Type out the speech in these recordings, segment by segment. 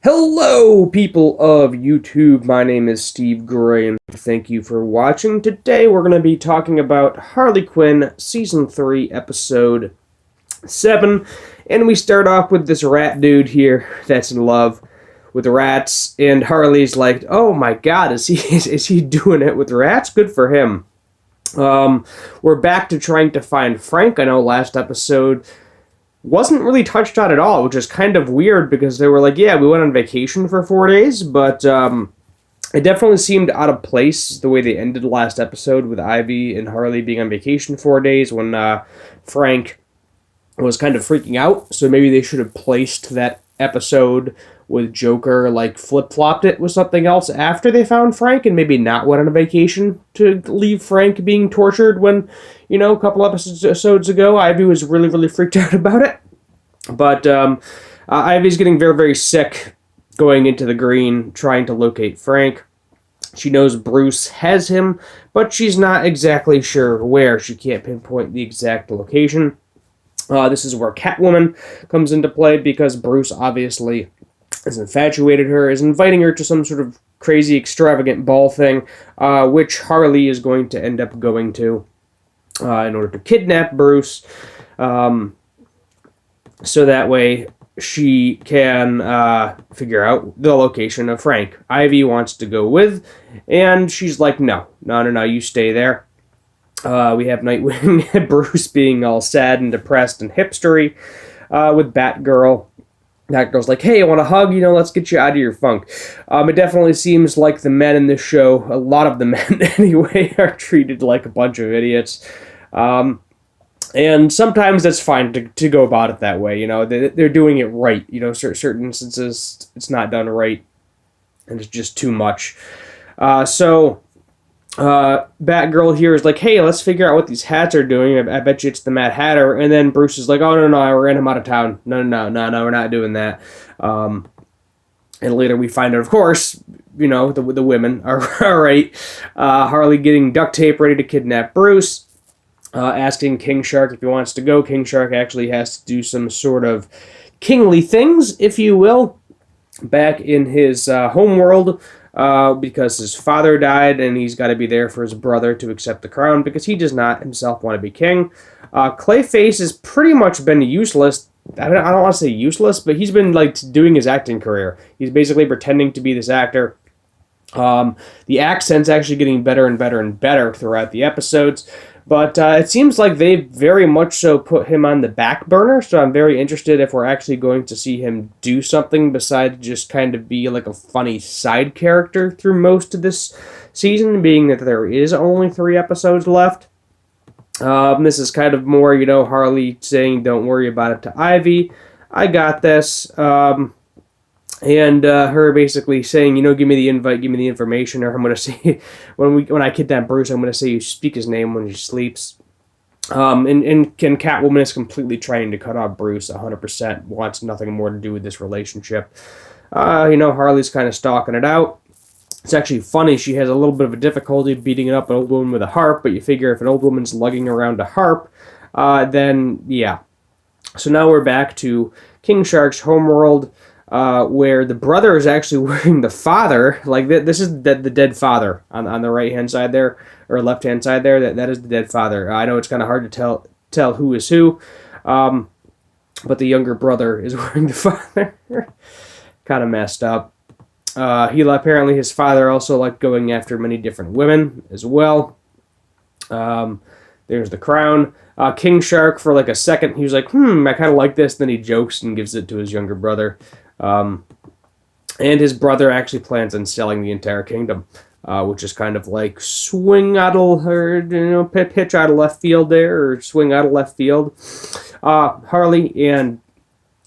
Hello, people of YouTube. My name is Steve Gray, and thank you for watching. Today, we're going to be talking about Harley Quinn Season 3, Episode 7. And we start off with this rat dude here that's in love with rats. And Harley's like, oh my god, is he doing it with rats? Good for him. We're back to trying to find Frank. I know last episode wasn't really touched on at all, which is kind of weird because they were like, yeah, we went on vacation for 4 days, but it definitely seemed out of place the way they ended last episode with Ivy and Harley being on vacation 4 days when Frank was kind of freaking out. So maybe they should have placed that episode with Joker, like flip-flopped it with something else after they found Frank and maybe not went on a vacation to leave Frank being tortured when, a couple episodes ago, Ivy was really, really freaked out about it. But Ivy's getting very, very sick going into the green, trying to locate Frank. She knows Bruce has him, but she's not exactly sure where. She can't pinpoint the exact location. This is where Catwoman comes into play because Bruce obviously has infatuated her, is inviting her to some sort of crazy, extravagant ball thing, which Harley is going to end up going to in order to kidnap Bruce, so that way she can figure out the location of Frank. Ivy wants to go with, and she's like, no, you stay there. We have Nightwing and Bruce being all sad and depressed and hipstery with Batgirl. Batgirl's like, hey, I want a hug, let's get you out of your funk. It definitely seems like the men in this show, a lot of the men anyway, are treated like a bunch of idiots. And sometimes that's fine to go about it that way, they're doing it right. Certain instances, it's not done right, and it's just too much. Batgirl here is like, hey, let's figure out what these hats are doing. I bet you it's the Mad Hatter. And then Bruce is like, oh, no, I ran him out of town. No, we're not doing that. And later we find out, of course, the women are right. Harley getting duct tape ready to kidnap Bruce, asking King Shark if he wants to go. King Shark actually has to do some sort of kingly things, if you will, back in his homeworld. Because his father died and he's got to be there for his brother to accept the crown because he does not himself want to be king. Clayface has pretty much been useless. I don't want to say useless, but he's been doing his acting career. He's basically pretending to be this actor. The accent's actually getting better and better and better throughout the episodes. But it seems like they very much so put him on the back burner, so I'm very interested if we're actually going to see him do something besides just kind of be like a funny side character through most of this season, being that there is only 3 episodes left. This is kind of more, Harley saying, don't worry about it to Ivy. I got this. And her basically saying, give me the invite, give me the information, or I'm going to say, when I kidnap Bruce, I'm going to say you speak his name when he sleeps. And Catwoman is completely trying to cut off Bruce 100%, wants nothing more to do with this relationship. Harley's kind of stalking it out. It's actually funny, she has a little bit of a difficulty beating up an old woman with a harp, but you figure if an old woman's lugging around a harp, then yeah. So now we're back to King Shark's homeworld, where the brother is actually wearing the father. This is the dead father on the right-hand side there, or left-hand side there. That is the dead father. I know it's kind of hard to tell who is who, but the younger brother is wearing the father. Kind of messed up. Apparently his father also liked going after many different women as well. There's the crown. King Shark, for a second, he was like, I kind of like this. Then he jokes and gives it to his younger brother. And his brother actually plans on selling the entire kingdom, which is kind of like pitch out of left field there, or swing out of left field. Harley and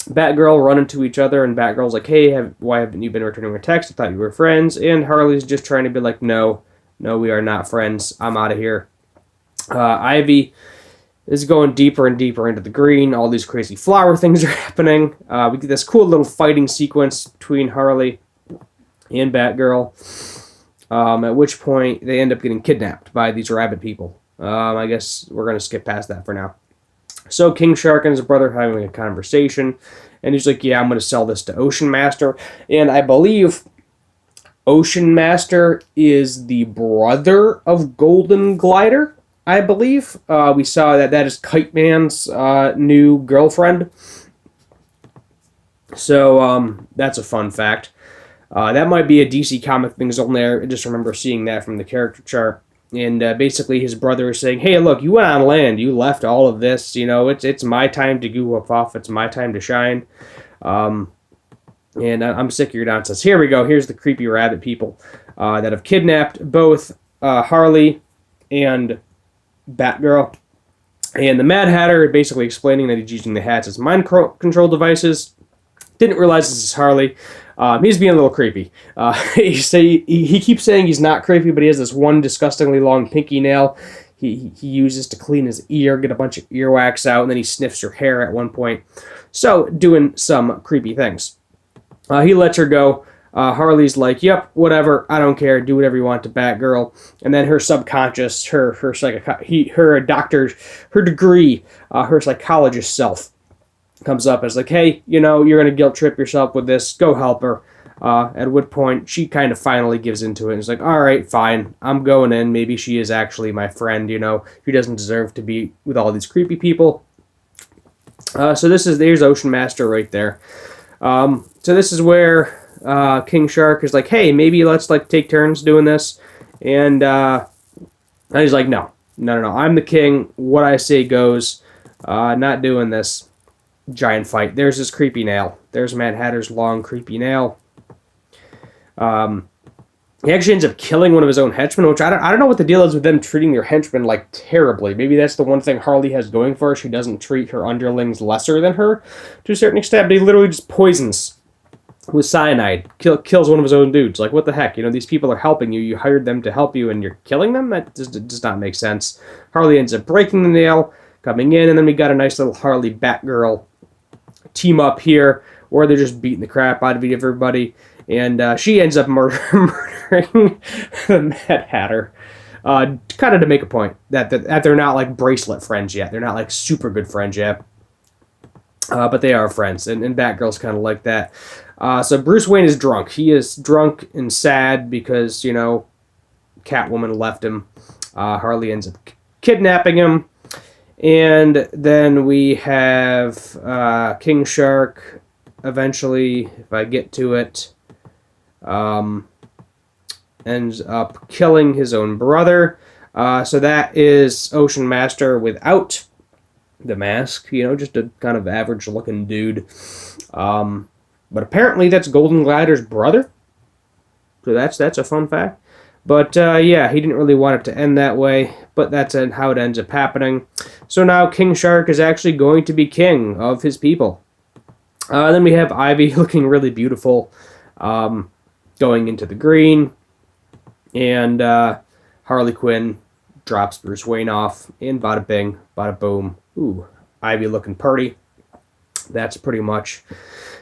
Batgirl run into each other, and Batgirl's like, hey, why haven't you been returning my text? I thought you were friends. And Harley's just trying to be like, no, we are not friends. I'm out of here. Ivy is going deeper and deeper into the green. All these crazy flower things are happening. We get this cool little fighting sequence between Harley and Batgirl, at which point they end up getting kidnapped by these rabbit people. I guess we're going to skip past that for now. So King Shark and his brother having a conversation, And he's like, yeah, I'm going to sell this to Ocean Master. And I believe Ocean Master is the brother of Golden Glider, I believe. We saw that is Kite Man's new girlfriend. So that's a fun fact. That might be a DC comic things on there. I just remember seeing that from the character chart. And basically his brother is saying, hey, look, you went on land. You left all of this. You know, it's my time to goof off. It's my time to shine. And I'm sick of your nonsense. Here we go. Here's the creepy rabbit people that have kidnapped both Harley and Batgirl. And the Mad Hatter basically explaining that he's using the hats as mind control devices. Didn't realize this is Harley. He's being a little creepy. He keeps saying he's not creepy, but he has this one disgustingly long pinky nail he uses to clean his ear, get a bunch of earwax out, and then he sniffs her hair at one point. So, doing some creepy things. He lets her go. Harley's like, yep, whatever, I don't care, do whatever you want to Batgirl. And then her subconscious, her degree, her psychologist self comes up as like, hey, you know, you're going to guilt trip yourself with this, go help her. At what point she kind of finally gives into it and is like, all right, fine, I'm going in. Maybe she is actually my friend, you know, she doesn't deserve to be with all these creepy people. So there's Ocean Master right there. So this is where King Shark is like, hey, maybe let's like take turns doing this. And he's like, no, I'm the king. What I say goes. Not doing this. Giant fight. There's his creepy nail. There's Mad Hatter's long creepy nail. He actually ends up killing one of his own henchmen, which I don't know what the deal is with them treating their henchmen like terribly. Maybe that's the one thing Harley has going for her. She doesn't treat her underlings lesser than her to a certain extent, but he literally just poisons with cyanide, kills one of his own dudes. Like, what the heck? You know, these people are helping you. You hired them to help you, and you're killing them? That does not make sense. Harley ends up breaking the nail, coming in, and then we got a nice little Harley Batgirl team up here where they're just beating the crap out of everybody, and she ends up murdering the Mad Hatter, kind of to make a point that they're not like bracelet friends yet. They're not like super good friends yet, but they are friends, and Batgirl's kind of like that. So Bruce Wayne is drunk. He is drunk and sad because, you know, Catwoman left him. Harley ends up kidnapping him. And then we have King Shark, eventually, if I get to it, ends up killing his own brother. So that is Ocean Master without the mask, you know, just a kind of average-looking dude. But apparently that's Golden Glider's brother. So that's a fun fact. But, yeah, he didn't really want it to end that way, but that's how it ends up happening. So now King Shark is actually going to be king of his people. Then we have Ivy looking really beautiful, going into the green, and Harley Quinn drops Bruce Wayne off, and bada bing, bada boom. Ooh, Ivy looking pretty. That's pretty much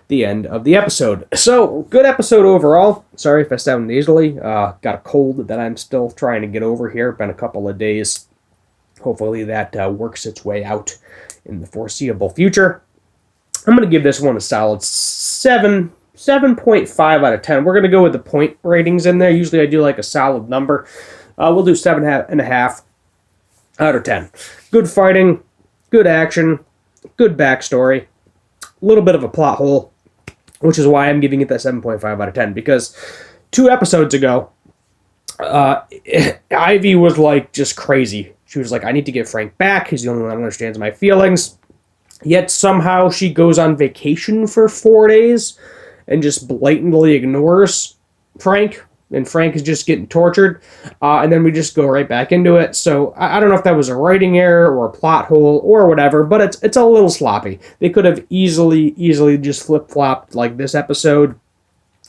the end of the episode. So, good episode overall. Sorry if I sound nasally. Got a cold that I'm still trying to get over here. Been a couple of days. Hopefully that works its way out in the foreseeable future. I'm going to give this one a solid 7.5 out of 10. We're going to go with the point ratings in there. Usually I do like a solid number. We'll do 7.5 out of 10. Good fighting, good action, good backstory, a little bit of a plot hole, which is why I'm giving it that 7.5 out of 10, because 2 episodes ago, Ivy was like just crazy. She was like, I need to get Frank back. He's the only one that understands my feelings. Yet somehow she goes on vacation for 4 days and just blatantly ignores Frank. And Frank is just getting tortured. And then we just go right back into it. So I don't know if that was a writing error or a plot hole or whatever, but it's a little sloppy. They could have easily just flip-flopped like this episode,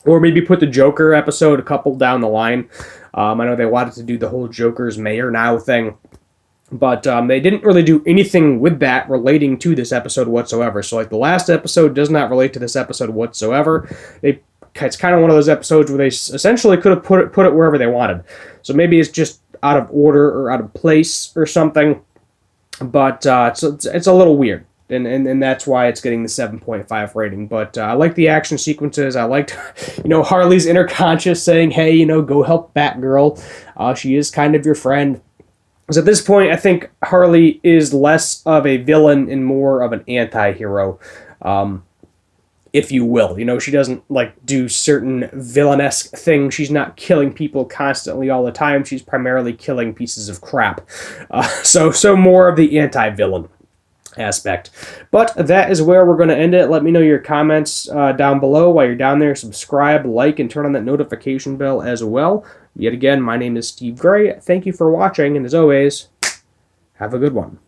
or maybe put the Joker episode a couple down the line. I know they wanted to do the whole Joker's mayor now thing, but they didn't really do anything with that relating to this episode whatsoever. So like the last episode does not relate to this episode whatsoever. It's kind of one of those episodes where they essentially could have put it wherever they wanted. So maybe it's just out of order or out of place or something. But it's a little weird. and that's why it's getting the 7.5 rating. But I like the action sequences. I liked, Harley's inner conscious saying, hey, go help Batgirl. She is kind of your friend. Because at this point, I think Harley is less of a villain and more of an anti-hero, if you will. She doesn't do certain villainous things. She's not killing people constantly all the time. She's primarily killing pieces of crap. So more of the anti-villain aspect. But that is where we're going to end it. Let me know your comments down below. While you're down there, subscribe, like, and turn on that notification bell as well. Yet again, my name is Steve Gray. Thank you for watching, and as always, have a good one.